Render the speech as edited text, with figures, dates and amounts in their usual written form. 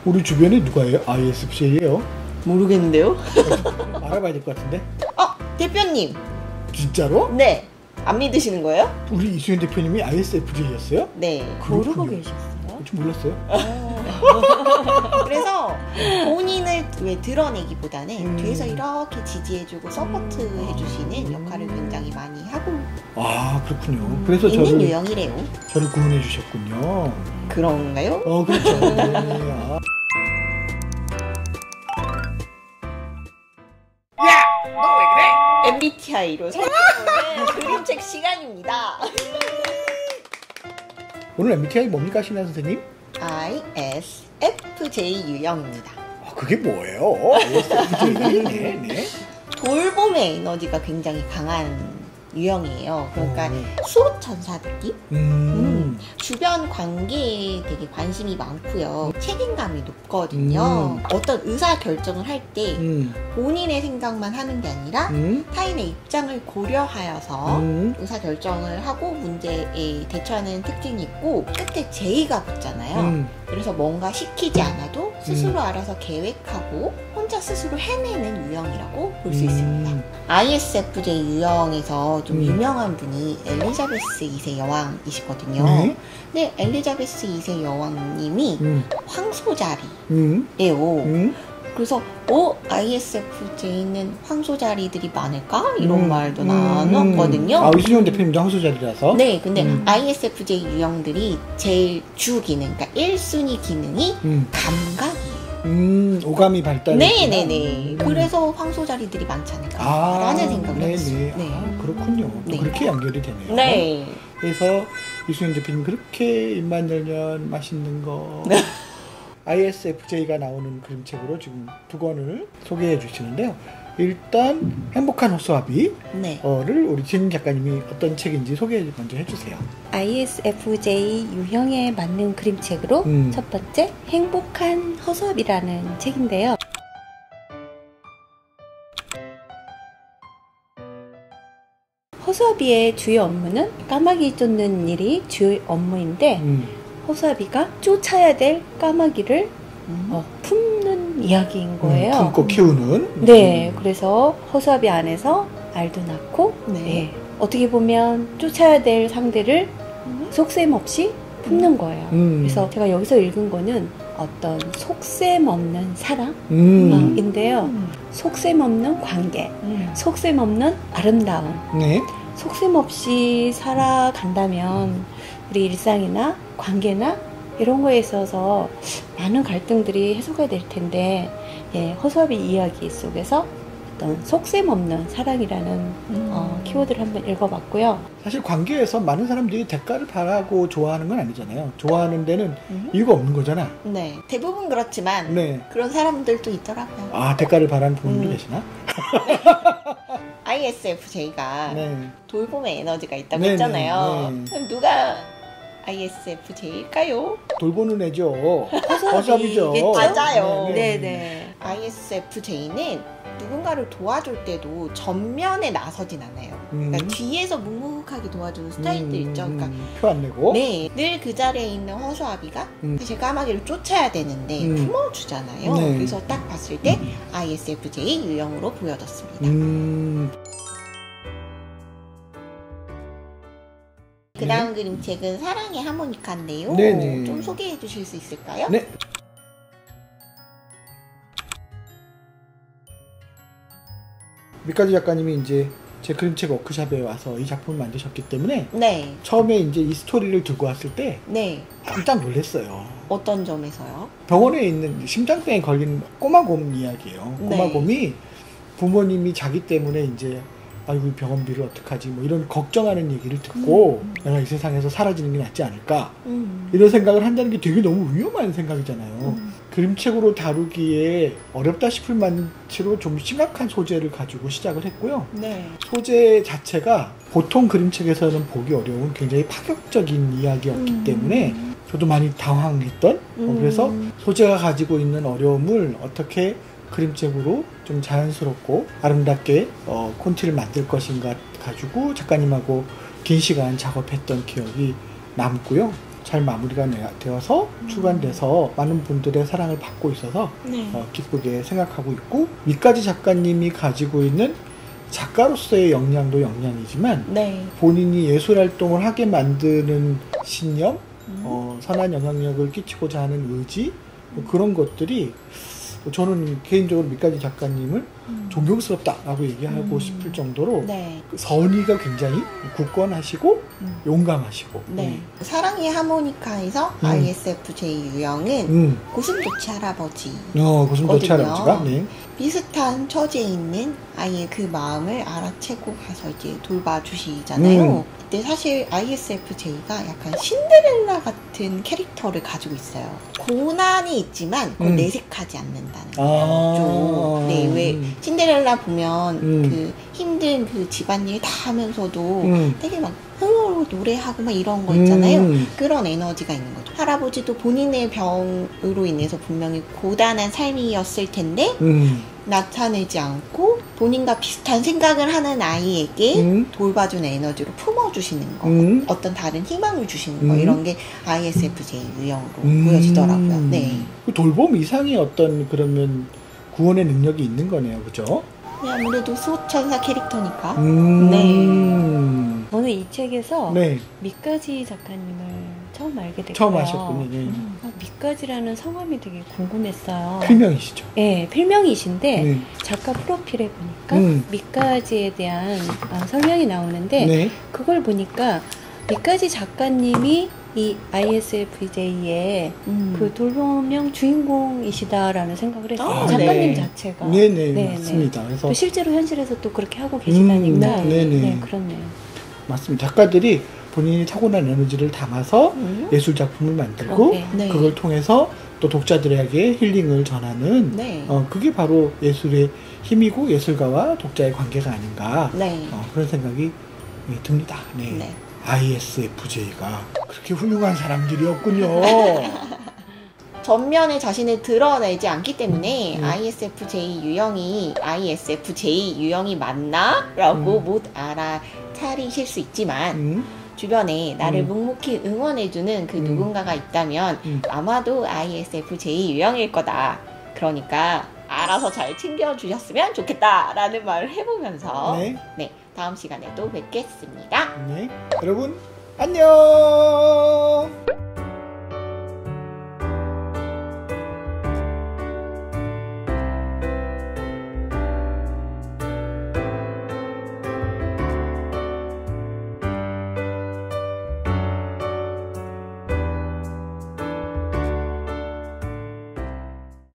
우리 주변에 누가 ISFJ예요? 모르겠는데요? 알아봐야 될 것 같은데? 대표님! 진짜로? 네! 안 믿으시는 거예요? 우리 이수연 대표님이 ISFJ였어요? 네. 모르고 계셨어요? 좀 몰랐어요. 그래서 본인을 왜 드러내기보다는 뒤에서 이렇게 지지해주고 서포트해주시는 역할을 굉장히 많이 하고 아, 그렇군요. 그래서 있는 유형이래요. 저를 구원해 주셨군요. 그런가요? 그렇죠. 네. 너 왜 그래? MBTI로 설명하는 그림책 시간입니다. 오늘 MBTI 뭡니까, 신하 선생님? ISFJ 유형입니다. 그게 뭐예요? ISFJ. 네. 돌봄의 에너지가 굉장히 강한 유형이에요. 그러니까 수호천사 느낌? 주변 관계에 되게 관심이 많고요. 책임감이 높거든요. 어떤 의사 결정을 할 때 본인의 생각만 하는 게 아니라 타인의 입장을 고려하여서 의사 결정을 하고 문제에 대처하는 특징이 있고 끝에 J가 붙잖아요. 그래서 뭔가 시키지 않아도 스스로 알아서 계획하고 혼자 스스로 해내는 유형이라고 볼 수 있습니다. ISFJ 유형에서 좀 유명한 분이 엘리자베스 2세 여왕이시거든요. 근데 엘리자베스 2세 여왕님이 황소자리예요. 그래서 ISFJ는 황소자리들이 많을까? 이런 말도 나눴거든요. 이수연 대표님도 황소자리라서? 네, 근데 ISFJ 유형들이 제일 주 기능, 그러니까 1순위 기능이 감각이에요. 오감이 발달해. 네네네. 그래서 황소자리들이 많지 않을까라는 생각을 했어요. 네. 그렇군요. 또 그렇게 연결이 되네요. 네. 그래서 이수연 대표님 그렇게 입만 열면 맛있는 거 ISFJ가 나오는 그림책으로 지금 2권을 소개해 주시는데요. 일단 행복한 호수아비를 우리 진 작가님이 어떤 책인지 소개 먼저 해주세요. ISFJ 유형에 맞는 그림책으로 첫 번째 행복한 허수아비라는 책인데요. 허수아비의 주요 업무는 까마귀 쫓는 일이 주요 업무인데 허수아비가 쫓아야 될 까마귀를 품는 이야기인 거예요. 품고 키우는. 네, 그래서 허수아비 안에서 알도 낳고 어떻게 보면 쫓아야 될 상대를 속셈 없이 품는 거예요. 그래서 제가 여기서 읽은 거는 어떤 속셈 없는 사랑인데요. 속셈 없는 관계, 속셈 없는 아름다움. 속셈 없이 살아간다면 우리 일상이나 관계나 이런 거에 있어서 많은 갈등들이 해소가 될 텐데 허수아비 이야기 속에서 어떤 속셈 없는 사랑이라는 키워드를 한번 읽어봤고요. 사실 관계에서 많은 사람들이 대가를 바라고 좋아하는 건 아니잖아요. 좋아하는 데는 이유가 없는 거잖아. 네, 대부분 그렇지만 그런 사람들도 있더라고요. 대가를 바라는 분도 계시나? ISFJ가 돌봄의 에너지가 있다고 했잖아요. 그럼 누가 ISFJ일까요? 돌보는 애죠. 허수아비죠. 맞아요. 네네. ISFJ는 누군가를 도와줄 때도 전면에 나서진 않아요. 그러니까 뒤에서 묵묵하게 도와주는 스타일들 있죠. 그러니까 표 안 내고. 네, 늘 그 자리에 있는 허수아비가 사실 까마귀를 쫓아야 되는데 품어주잖아요. 그래서 딱 봤을 때 ISFJ 유형으로 보여졌습니다. 그 다음 그림책은 사랑의 하모니카인데요. 좀 소개해 주실 수 있을까요? 네. 미카즈 작가님이 이제 제 그림책 워크숍에 와서 이 작품을 만드셨기 때문에 처음에 이제 이 스토리를 들고 왔을 때 깜짝 놀랐어요. 어떤 점에서요? 병원에 있는 심장병에 걸린 꼬마곰 이야기예요. 꼬마곰이 부모님이 자기 때문에 이제 아이고 병원비를 어떡하지 뭐 이런 걱정하는 얘기를 듣고 내가 이 세상에서 사라지는 게 낫지 않을까 이런 생각을 한다는 게 되게 너무 위험한 생각이잖아요. 그림책으로 다루기에 어렵다 싶을 만치로 좀 심각한 소재를 가지고 시작을 했고요. 소재 자체가 보통 그림책에서는 보기 어려운 굉장히 파격적인 이야기였기 때문에 저도 많이 당황했던 그래서 소재가 가지고 있는 어려움을 어떻게 그림책으로 좀 자연스럽고 아름답게 콘티를 만들 것인가 가지고 작가님하고 긴 시간 작업했던 기억이 남고요. 잘 마무리가 되어서 출간돼서 많은 분들의 사랑을 받고 있어서 네. 기쁘게 생각하고 있고, 미까지 작가님이 가지고 있는 작가로서의 역량도 역량이지만 네. 본인이 예술활동을 하게 만드는 신념, 선한 영향력을 끼치고자 하는 의지, 그런 것들이 저는 개인적으로 미까지 작가님을 존경스럽다라고 얘기하고 싶을 정도로 네. 선의가 굉장히 굳건하시고 용감하시고. 네. 사랑의 하모니카에서 ISFJ 유형은 고슴도치 할아버지. 고슴도치 할아버지가. 네. 비슷한 처지에 있는 아이의 그 마음을 알아채고 가서 이제 돌봐주시잖아요. 근데 사실 ISFJ가 약간 신데렐라 같은 캐릭터를 가지고 있어요. 고난이 있지만 그걸 내색하지 않는다는 거죠. 네, 왜 신데렐라 보면 그 힘든 그 집안일 다 하면서도 되게 막 노래하고 막 이런 거 있잖아요. 그런 에너지가 있는 거죠. 할아버지도 본인의 병으로 인해서 분명히 고단한 삶이었을 텐데 나타내지 않고 본인과 비슷한 생각을 하는 아이에게 돌봐주는 에너지로 품어주시는 거, 어떤 다른 희망을 주시는 거, 이런 게 ISFJ 유형으로 보여지더라고요. 네. 그 돌봄 이상의 어떤 그러면 구원의 능력이 있는 거네요, 그죠? 네, 아무래도 수호천사 캐릭터니까. 네. 저는 이 책에서 네. 미까지 작가님을 처음 알게 됐고요. 처음 아셨군요. 네. 미까지라는 성함이 되게 궁금했어요. 필명이시죠? 네, 필명이신데 네. 작가 프로필에 보니까 미까지에 대한 설명이 나오는데 네. 그걸 보니까 미까지 작가님이 이 ISFJ의 그 돌봄형 주인공이시다라는 생각을 했어요. 작가님 네. 자체가. 네네, 맞습니다. 그래서 또 실제로 현실에서 또 그렇게 하고 계시다니까. 네, 그렇네요. 맞습니다. 작가들이 본인이 타고난 에너지를 담아서 예술 작품을 만들고 네. 그걸 통해서 또 독자들에게 힐링을 전하는 네. 그게 바로 예술의 힘이고 예술가와 독자의 관계가 아닌가. 네. 그런 생각이 듭니다. 네. 네. ISFJ가 그렇게 훌륭한 사람들이었군요. 전면에 자신을 드러내지 않기 때문에 ISFJ 유형이 ISFJ 유형이 맞나? 라고 못 알아차리실 수 있지만 주변에 나를 묵묵히 응원해주는 그 누군가가 있다면 아마도 ISFJ 유형일 거다. 그러니까 알아서 잘 챙겨주셨으면 좋겠다 라는 말을 해보면서 네, 다음 시간에 또 뵙겠습니다. 네, 여러분 안녕.